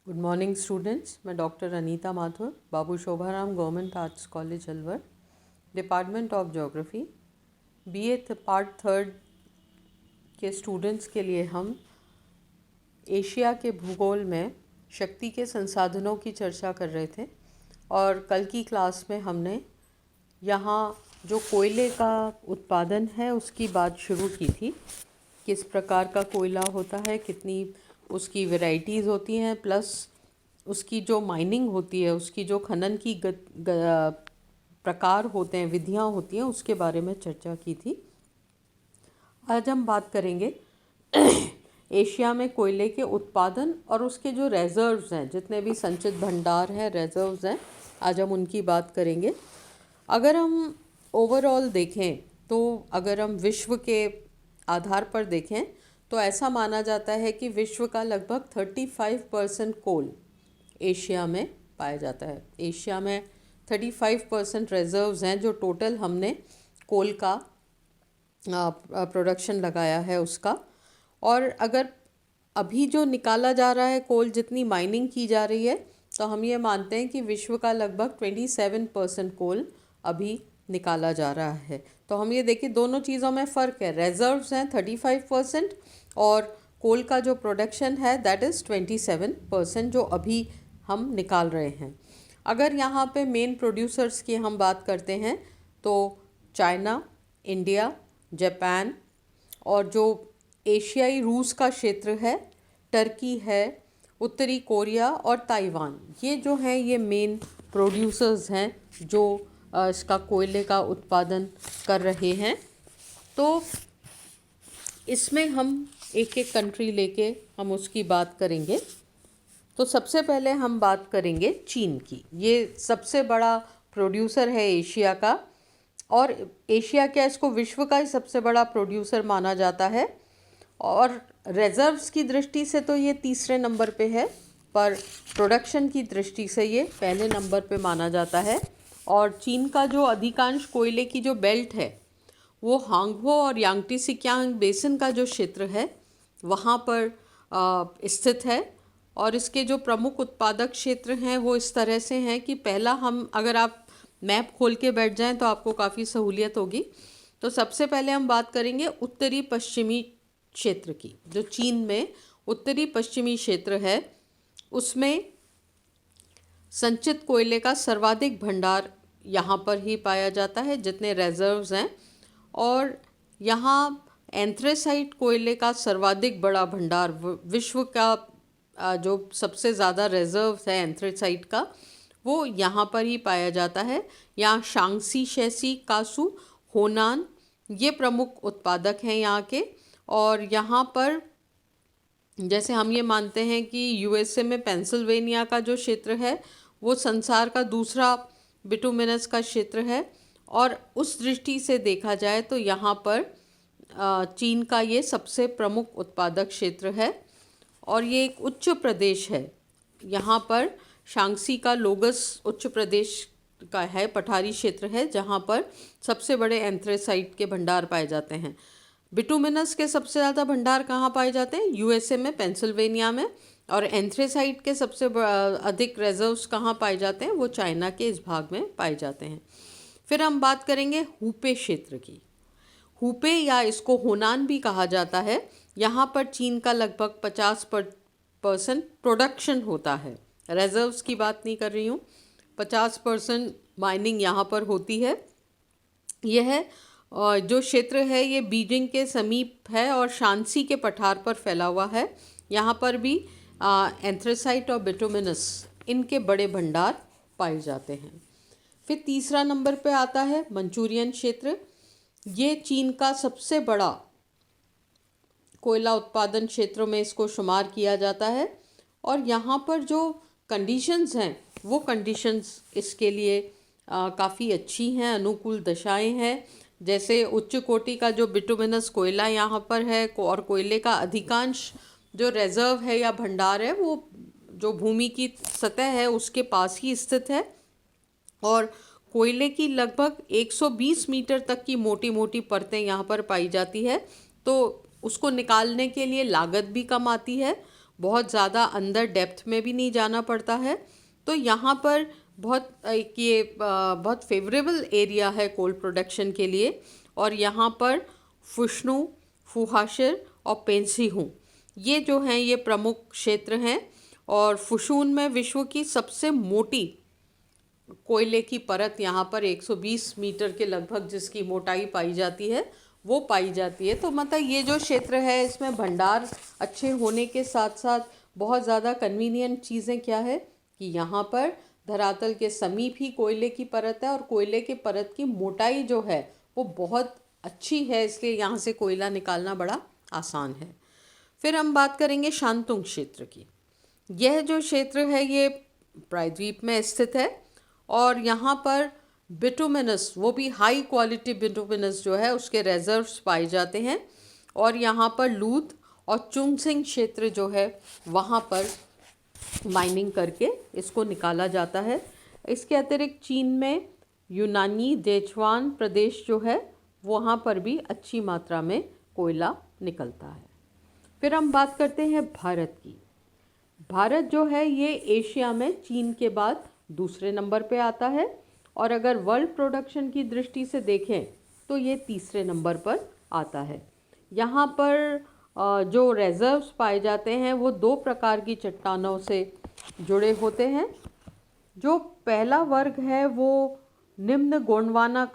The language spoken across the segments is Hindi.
Good morning students. मैं doctor Anita Mathur, Babu Shobharam government arts college Alwar, department of geography, BA part third के स्टूडेंट्स के लिए हम एशिया के भूगोल में शक्ति के संसाधनों की चर्चा कर रहे थे। और कल की क्लास में हमने यहाँ जो कोयले का उत्पादन है उसकी बात शुरू की थी। किस प्रकार का कोयला होता है, कितनी उसकी वैरायटीज़ होती हैं, प्लस उसकी जो माइनिंग होती है, उसकी जो खनन की प्रकार होते हैं, विधियाँ होती हैं, उसके बारे में चर्चा की थी। आज हम बात करेंगे एशिया में कोयले के उत्पादन और उसके जो रिजर्व्स हैं, जितने भी संचित भंडार हैं, रिजर्व्स हैं, आज हम उनकी बात करेंगे। अगर हम ओवरऑल देखें तो अगर हम विश्व के आधार पर देखें तो ऐसा माना जाता है कि विश्व का लगभग 35% कोल एशिया में पाया जाता है। एशिया में 35% रिजर्व्स हैं, जो टोटल हमने कोल का प्रोडक्शन लगाया है उसका। और अगर अभी जो निकाला जा रहा है कोल, जितनी माइनिंग की जा रही है, तो हम ये मानते हैं कि विश्व का लगभग 27% कोल अभी निकाला जा रहा है। तो हम ये देखिए, दोनों चीज़ों में फ़र्क है। रिजर्व्स हैं 35% और कोल का जो प्रोडक्शन है दैट इज़ 27% जो अभी हम निकाल रहे हैं। अगर यहाँ पे मेन प्रोड्यूसर्स की हम बात करते हैं तो चाइना, इंडिया, जापान और जो एशियाई रूस का क्षेत्र है, टर्की है, उत्तरी कोरिया और ताइवान, ये जो हैं ये मेन प्रोड्यूसर्स हैं जो इसका कोयले का उत्पादन कर रहे हैं। तो इसमें हम एक एक कंट्री लेके हम उसकी बात करेंगे। तो सबसे पहले हम बात करेंगे चीन की। ये सबसे बड़ा प्रोड्यूसर है एशिया का, और एशिया क्या, इसको विश्व का ही सबसे बड़ा प्रोड्यूसर माना जाता है। और रिजर्व्स की दृष्टि से तो ये तीसरे नंबर पे है, पर प्रोडक्शन की दृष्टि से ये पहले नंबर पे माना जाता है। और चीन का जो अधिकांश कोयले की जो बेल्ट है वो हांगहो और यांगटीसिकियांग बेसिन का जो क्षेत्र है वहाँ पर स्थित है। और इसके जो प्रमुख उत्पादक क्षेत्र हैं वो इस तरह से हैं कि पहला, हम अगर आप मैप खोल के बैठ जाएं तो आपको काफ़ी सहूलियत होगी। तो सबसे पहले हम बात करेंगे उत्तरी पश्चिमी क्षेत्र की। जो चीन में उत्तरी पश्चिमी क्षेत्र है उसमें संचित कोयले का सर्वाधिक भंडार यहाँ पर ही पाया जाता है, जितने रिजर्व्स हैं। और यहाँ एंथ्रेसाइट कोयले का सर्वाधिक बड़ा भंडार, विश्व का जो सबसे ज़्यादा रिजर्व है एंथ्रेसाइट का, वो यहाँ पर ही पाया जाता है। यहाँ शांगसी, शैसी, कासू, होनान ये प्रमुख उत्पादक हैं यहाँ के। और यहाँ पर जैसे हम ये मानते हैं कि यूएसए में पेंसिल्वेनिया का जो क्षेत्र है वो संसार का दूसरा बिटुमिनस का क्षेत्र है। और उस दृष्टि से देखा जाए तो यहाँ पर चीन का ये सबसे प्रमुख उत्पादक क्षेत्र है। और ये एक उच्च प्रदेश है। यहाँ पर शांगसी का लोगस उच्च प्रदेश का है, पठारी क्षेत्र है, जहाँ पर सबसे बड़े एंथ्रेसाइट के भंडार पाए जाते हैं। बिटुमिनस के सबसे ज़्यादा भंडार कहाँ पाए जाते हैं? यूएसए में, पेंसिल्वेनिया में। और एंथ्रेसाइट के सबसे अधिक रिजर्व्स कहाँ पाए जाते हैं? वो चाइना के इस भाग में पाए जाते हैं। फिर हम बात करेंगे हुपे क्षेत्र की। हुपे, या इसको होनान भी कहा जाता है, यहाँ पर चीन का लगभग 50% प्रोडक्शन होता है। रिजर्व्स की बात नहीं कर रही हूँ, 50% माइनिंग यहाँ पर होती है। यह जो क्षेत्र है ये बीजिंग के समीप है और शांसी के पठार पर फैला हुआ है। यहाँ पर भी एंथ्रेसाइट और बिटुमिनस इनके बड़े भंडार पाए जाते हैं। फिर तीसरा नंबर पे आता है मंचूरियन क्षेत्र। ये चीन का सबसे बड़ा कोयला उत्पादन क्षेत्रों में इसको शुमार किया जाता है। और यहाँ पर जो कंडीशंस हैं वो कंडीशंस इसके लिए काफ़ी अच्छी हैं, अनुकूल दशाएं हैं। जैसे उच्च कोटि का जो बिटुमिनस कोयला यहाँ पर है, और कोयले का अधिकांश जो रिजर्व है या भंडार है वो जो भूमि की सतह है उसके पास ही स्थित है। और कोयले की लगभग 120 मीटर तक की मोटी मोटी परतें यहाँ पर पाई जाती है। तो उसको निकालने के लिए लागत भी कम आती है। बहुत ज़्यादा अंदर डेप्थ में भी नहीं जाना पड़ता है। तो यहाँ पर बहुत फेवरेबल एरिया है कोल प्रोडक्शन के लिए। और यहाँ पर फुशनु, फुहाशिर और पेंसीहू ये जो हैं ये प्रमुख क्षेत्र हैं। और फुशून में विश्व की सबसे मोटी कोयले की परत यहाँ पर 120 मीटर के लगभग जिसकी मोटाई पाई जाती है वो पाई जाती है। तो मतलब ये जो क्षेत्र है इसमें भंडार अच्छे होने के साथ साथ बहुत ज़्यादा कन्वीनियंट चीज़ें क्या है कि यहाँ पर धरातल के समीप ही कोयले की परत है और कोयले की परत की मोटाई जो है वो बहुत अच्छी है, इसलिए यहाँ से कोयला निकालना बड़ा आसान है। फिर हम बात करेंगे शांतुंग क्षेत्र की। यह जो क्षेत्र है ये प्रायद्वीप में स्थित है और यहाँ पर बिटुमिनस, वो भी हाई क्वालिटी बिटुमिनस जो है उसके रिजर्व्स पाए जाते हैं। और यहाँ पर लूत और चुंगसिंग क्षेत्र जो है वहाँ पर माइनिंग करके इसको निकाला जाता है। इसके अतिरिक्त चीन में यूनानी देचवान प्रदेश जो है वहाँ पर भी अच्छी मात्रा में कोयला निकलता है। फिर हम बात करते हैं भारत की। भारत जो है ये एशिया में चीन के बाद दूसरे नंबर पे आता है और अगर वर्ल्ड प्रोडक्शन की दृष्टि से देखें तो ये तीसरे नंबर पर आता है। यहाँ पर जो रिजर्व्स पाए जाते हैं वो दो प्रकार की चट्टानों से जुड़े होते हैं। जो पहला वर्ग है वो निम्न गोंडवाना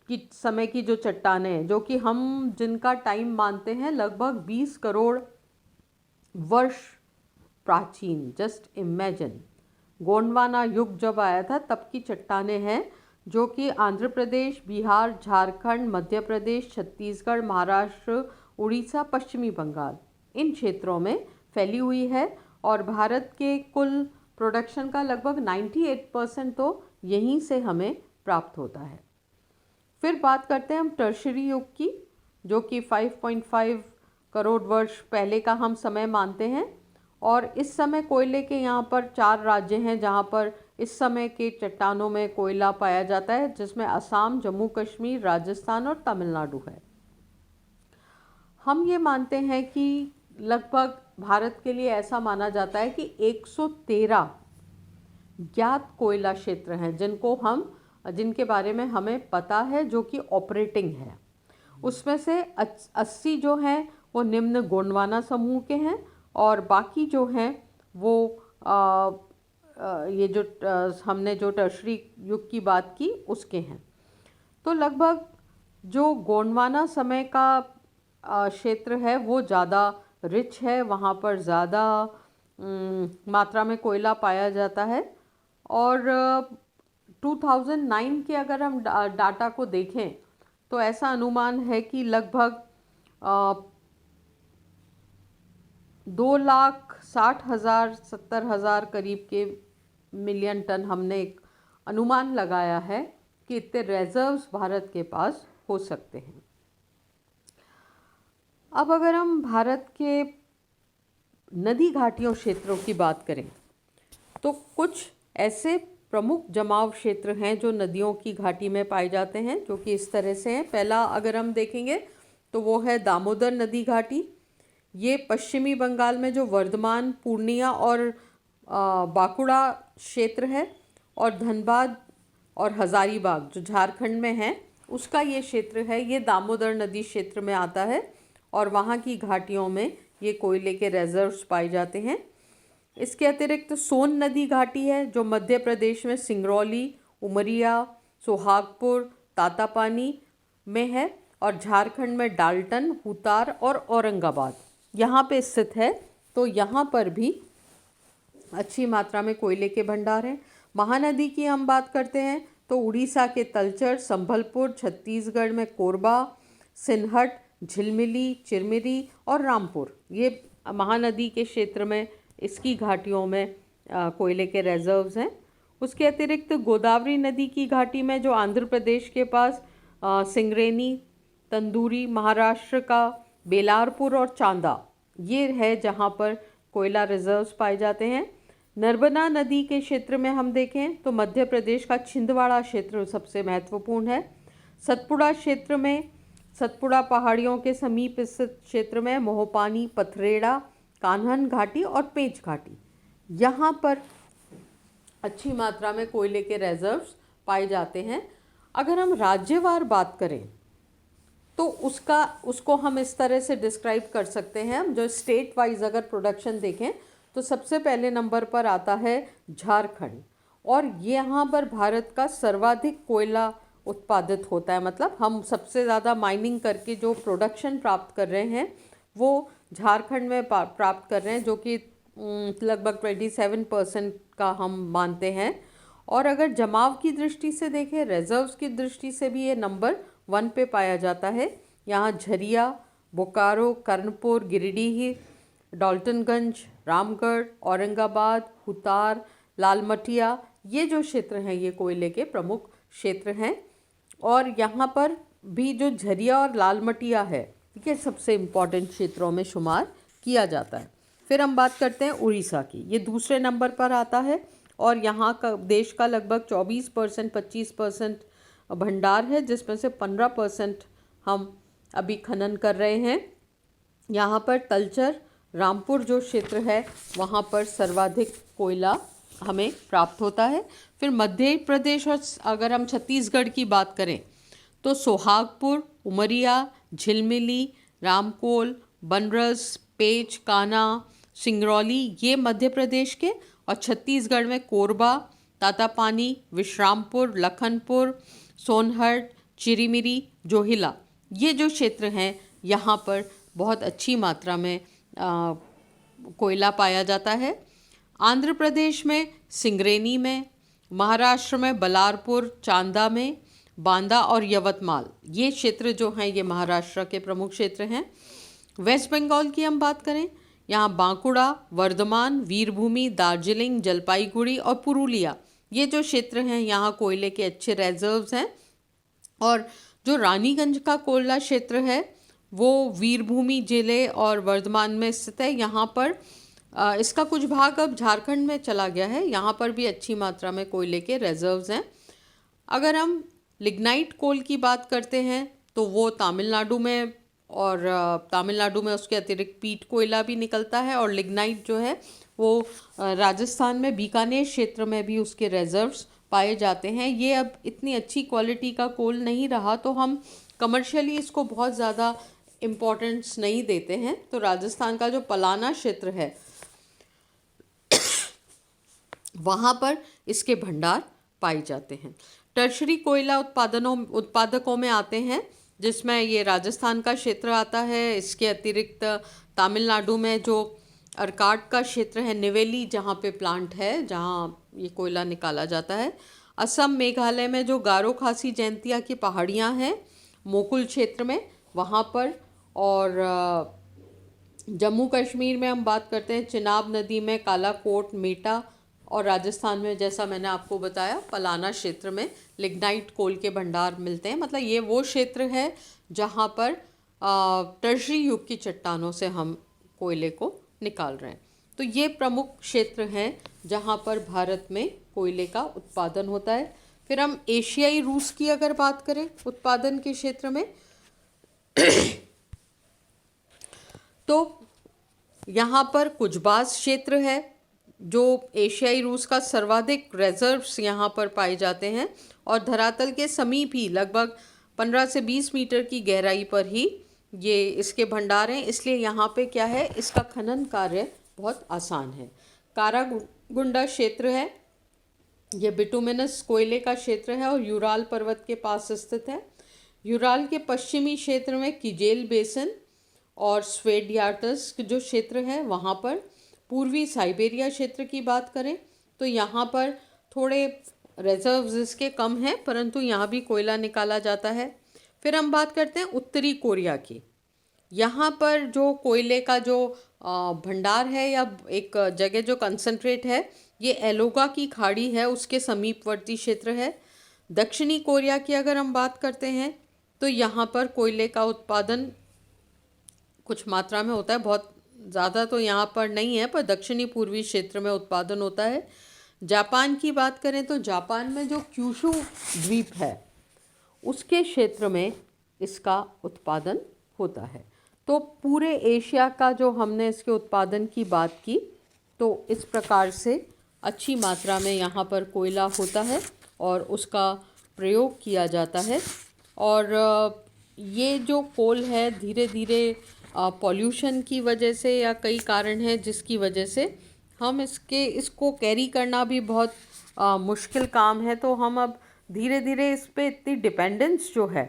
की समय की जो चट्टानें हैं जो कि हम जिनका टाइम मानते हैं लगभग 20 करोड़ वर्ष प्राचीन। जस्ट इमेजिन, गोंडवाना युग जब आया था तब की चट्टानें हैं जो कि आंध्र प्रदेश, बिहार, झारखंड, मध्य प्रदेश, छत्तीसगढ़, महाराष्ट्र, उड़ीसा, पश्चिमी बंगाल इन क्षेत्रों में फैली हुई है। और भारत के कुल प्रोडक्शन का लगभग 98% तो यहीं से हमें प्राप्त होता है। फिर बात करते हैं हम टर्शरी युग की, जो कि 5.5 करोड़ वर्ष पहले का हम समय मानते हैं। और इस समय कोयले के यहाँ पर 4 राज्य हैं जहाँ पर इस समय के चट्टानों में कोयला पाया जाता है, जिसमें असम, जम्मू कश्मीर, राजस्थान और तमिलनाडु है। हम ये मानते हैं कि लगभग भारत के लिए ऐसा माना जाता है कि 113 ज्ञात कोयला क्षेत्र हैं जिनके बारे में हमें पता है, जो कि ऑपरेटिंग है। उसमें से 80 जो हैं वो निम्न गोंडवाना समूह के हैं और बाकी जो हैं वो ये जो हमने जो टर्शरी युग की बात की उसके हैं। तो लगभग जो गोंडवाना समय का क्षेत्र है वो ज़्यादा रिच है, वहाँ पर ज़्यादा मात्रा में कोयला पाया जाता है। और 2009 के अगर हम डाटा को देखें तो ऐसा अनुमान है कि लगभग 2,60,000 70,000 करीब के मिलियन टन हमने एक अनुमान लगाया है कि इतने रिजर्व्स भारत के पास हो सकते हैं। अब अगर हम भारत के नदी घाटियों क्षेत्रों की बात करें तो कुछ ऐसे प्रमुख जमाव क्षेत्र हैं जो नदियों की घाटी में पाए जाते हैं, जो कि इस तरह से हैं। पहला अगर हम देखेंगे तो वो है दामोदर नदी घाटी। ये पश्चिमी बंगाल में जो वर्धमान, पूर्णिया और बांकुड़ा क्षेत्र है और धनबाद और हजारीबाग जो झारखंड में है उसका ये क्षेत्र है, ये दामोदर नदी क्षेत्र में आता है और वहाँ की घाटियों में ये कोयले के रिजर्व्स पाए जाते हैं। इसके अतिरिक्त सोन नदी घाटी है जो मध्य प्रदेश में सिंगरौली, उमरिया, सोहागपुर, तातापानी में है और झारखंड में डाल्टन, हुतार और औरंगाबाद यहाँ पे स्थित है। तो यहाँ पर भी अच्छी मात्रा में कोयले के भंडार हैं। महानदी की हम बात करते हैं तो उड़ीसा के तलचर, संभलपुर, छत्तीसगढ़ में कोरबा, सिनहट, झिलमिली, चिरमिरी और रामपुर ये महानदी के क्षेत्र में इसकी घाटियों में कोयले के रिजर्व्स हैं। उसके अतिरिक्त गोदावरी नदी की घाटी में जो आंध्र प्रदेश के पास सिंगरेनी, तंदूरी, महाराष्ट्र का बेलारपुर और चांदा ये है जहाँ पर कोयला रिजर्व्स पाए जाते हैं। नर्मदा नदी के क्षेत्र में हम देखें तो मध्य प्रदेश का छिंदवाड़ा क्षेत्र सबसे महत्वपूर्ण है। सतपुड़ा क्षेत्र में, सतपुड़ा पहाड़ियों के समीप स्थित क्षेत्र में मोहपानी, पथरेड़ा, कान्हन घाटी और पेंच घाटी, यहाँ पर अच्छी मात्रा में कोयले के रिजर्व्स पाए जाते हैं। अगर हम राज्यवार बात करें तो उसको हम इस तरह से डिस्क्राइब कर सकते हैं। हम जो स्टेट वाइज अगर प्रोडक्शन देखें तो सबसे पहले नंबर पर आता है झारखंड, और यहाँ पर भारत का सर्वाधिक कोयला उत्पादित होता है। मतलब हम सबसे ज़्यादा माइनिंग करके जो प्रोडक्शन प्राप्त कर रहे हैं वो झारखंड में प्राप्त कर रहे हैं, जो कि लगभग 27% का हम मानते हैं। और अगर जमाव की दृष्टि से देखें, रिजर्व्स की दृष्टि से भी ये नंबर 1 पे पाया जाता है। यहाँ झरिया, बोकारो, कर्णपुर, गिरिडीह, डाल्टनगंज, रामगढ़, औरंगाबाद, हुतार, लालमटिया, ये जो क्षेत्र हैं ये कोयले के प्रमुख क्षेत्र हैं। और यहाँ पर भी जो झरिया और लालमटिया है ये सबसे इम्पॉर्टेंट क्षेत्रों में शुमार किया जाता है। फिर हम बात करते हैं उड़ीसा की, ये दूसरे नंबर पर आता है और यहाँ का देश का लगभग 24% 25% भंडार है, जिसमें से 15% हम अभी खनन कर रहे हैं। यहाँ पर तलचर, रामपुर जो क्षेत्र है वहाँ पर सर्वाधिक कोयला हमें प्राप्त होता है। फिर मध्य प्रदेश और अगर हम छत्तीसगढ़ की बात करें तो सोहागपुर, उमरिया, झिलमिली, रामकोल, बनरस, पेंच, कान्हा, सिंगरौली, ये मध्य प्रदेश के, और छत्तीसगढ़ में कोरबा, तातापानी, विश्रामपुर, लखनपुर, सोनहट, चिरीमिरी, जोहिला, ये जो क्षेत्र हैं यहाँ पर बहुत अच्छी मात्रा में कोयला पाया जाता है। आंध्र प्रदेश में सिंगरेनी में, महाराष्ट्र में बलारपुर, चांदा में, बांदा और यवतमाल, ये क्षेत्र जो हैं ये महाराष्ट्र के प्रमुख क्षेत्र हैं। वेस्ट बंगाल की हम बात करें, यहाँ बांकुड़ा, वर्धमान, वीरभूमि, दार्जिलिंग, जलपाईगुड़ी और पुरुलिया, ये जो क्षेत्र हैं यहाँ कोयले के अच्छे रिजर्व्स हैं। और जो रानीगंज का कोयला क्षेत्र है वो वीरभूमि जिले और वर्धमान में स्थित है। यहाँ पर इसका कुछ भाग अब झारखंड में चला गया है। यहाँ पर भी अच्छी मात्रा में कोयले के रिजर्व्स हैं। अगर हम लिग्नाइट कोल की बात करते हैं तो वो तमिलनाडु में, और तमिलनाडु में उसके अतिरिक्त पीट कोयला भी निकलता है, और लिग्नाइट जो है वो राजस्थान में बीकानेर क्षेत्र में भी उसके रिजर्व्स पाए जाते हैं। ये अब इतनी अच्छी क्वालिटी का कोल नहीं रहा तो हम कमर्शियली इसको बहुत ज़्यादा इम्पोर्टेंस नहीं देते हैं। तो राजस्थान का जो पलाना क्षेत्र है वहाँ पर इसके भंडार पाए जाते हैं। टर्शरी कोयला उत्पादकों में आते हैं, जिसमें ये राजस्थान का क्षेत्र आता है। इसके अतिरिक्त तमिलनाडु में जो अरकाट का क्षेत्र है, निवेली जहाँ पे प्लांट है जहाँ ये कोयला निकाला जाता है। असम, मेघालय में जो गारो खासी जयंतिया की पहाड़ियाँ हैं, मोकुल क्षेत्र में वहाँ पर, और जम्मू कश्मीर में हम बात करते हैं चिनाब नदी में, कालाकोट, मेटा, और राजस्थान में जैसा मैंने आपको बताया पलाना क्षेत्र में लिग्नाइट कोल के भंडार मिलते हैं। मतलब ये वो क्षेत्र है जहाँ पर टर्शरी युग की चट्टानों से हम कोयले को निकाल रहे हैं। तो ये प्रमुख क्षेत्र हैं जहाँ पर भारत में कोयले का उत्पादन होता है। फिर हम एशियाई रूस की अगर बात करें उत्पादन के क्षेत्र में तो यहाँ पर कुजबाज क्षेत्र है जो एशियाई रूस का सर्वाधिक रिजर्व्स यहाँ पर पाए जाते हैं, और धरातल के समीप ही लगभग 15 से 20 मीटर की गहराई पर ही ये इसके भंडार हैं। इसलिए यहाँ पे क्या है, इसका खनन कार्य बहुत आसान है। कारागुंडा क्षेत्र है, ये बिटुमिनस कोयले का क्षेत्र है और यूराल पर्वत के पास स्थित है। यूराल के पश्चिमी क्षेत्र में किजेल बेसिन और स्वेडियाटस जो क्षेत्र है वहाँ पर। पूर्वी साइबेरिया क्षेत्र की बात करें तो यहाँ पर थोड़े रिजर्व्स इसके कम हैं, परंतु यहाँ भी कोयला निकाला जाता है। फिर हम बात करते हैं उत्तरी कोरिया की। यहाँ पर जो कोयले का जो भंडार है या एक जगह जो कंसंट्रेट है, ये एलोगा की खाड़ी है उसके समीपवर्ती क्षेत्र है। दक्षिणी कोरिया की अगर हम बात करते हैं तो यहाँ पर कोयले का उत्पादन कुछ मात्रा में होता है, बहुत ज़्यादा तो यहाँ पर नहीं है, पर दक्षिणी पूर्वी क्षेत्र में उत्पादन होता है। जापान की बात करें तो जापान में जो क्यूशू द्वीप है उसके क्षेत्र में इसका उत्पादन होता है। तो पूरे एशिया का जो हमने इसके उत्पादन की बात की, तो इस प्रकार से अच्छी मात्रा में यहाँ पर कोयला होता है और उसका प्रयोग किया जाता है। और ये जो कोल है धीरे धीरे पॉल्यूशन की वजह से या कई कारण हैं जिसकी वजह से हम इसको कैरी करना भी बहुत मुश्किल काम है। तो हम अब धीरे धीरे इस पे इतनी डिपेंडेंस जो है,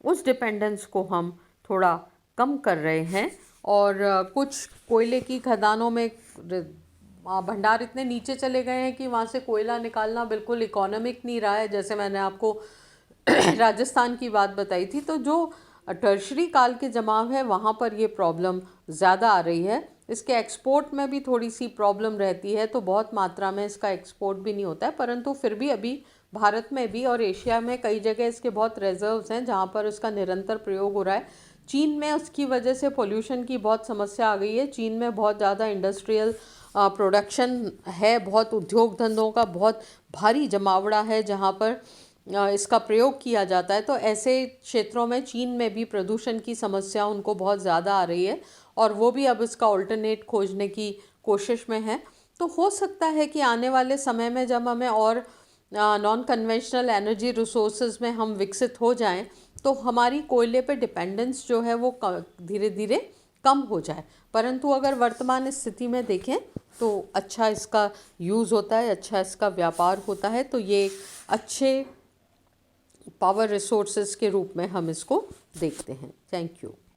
उस डिपेंडेंस को हम थोड़ा कम कर रहे हैं। और कुछ कोयले की खदानों में भंडार इतने नीचे चले गए हैं कि वहाँ से कोयला निकालना बिल्कुल इकोनॉमिक नहीं रहा है। जैसे मैंने आपको राजस्थान की बात बताई थी, तो जो टर्शरी काल के जमाव है वहाँ पर ये प्रॉब्लम ज़्यादा आ रही है। इसके एक्सपोर्ट में भी थोड़ी सी प्रॉब्लम रहती है, तो बहुत मात्रा में इसका एक्सपोर्ट भी नहीं होता है, परंतु फिर भी अभी भारत में भी और एशिया में कई जगह इसके बहुत रिजर्व्स हैं जहाँ पर इसका निरंतर प्रयोग हो रहा है। चीन में उसकी वजह से पोल्यूशन की बहुत समस्या आ गई है। चीन में बहुत ज़्यादा इंडस्ट्रियल प्रोडक्शन है, बहुत उद्योग धंधों का बहुत भारी जमावड़ा है जहाँ पर इसका प्रयोग किया जाता है। तो ऐसे क्षेत्रों में चीन में भी प्रदूषण की समस्या उनको बहुत ज़्यादा आ रही है और वो भी अब इसका ऑल्टरनेट खोजने की कोशिश में है। तो हो सकता है कि आने वाले समय में जब हमें और नॉन कन्वेंशनल एनर्जी रिसोर्सेज में हम विकसित हो जाएं, तो हमारी कोयले पे डिपेंडेंस जो है वो धीरे धीरे कम हो जाए। परंतु अगर वर्तमान स्थिति में देखें तो अच्छा इसका यूज़ होता है, अच्छा इसका व्यापार होता है। तो ये एक अच्छे पावर रिसोर्सेज के रूप में हम इसको देखते हैं। Thank you.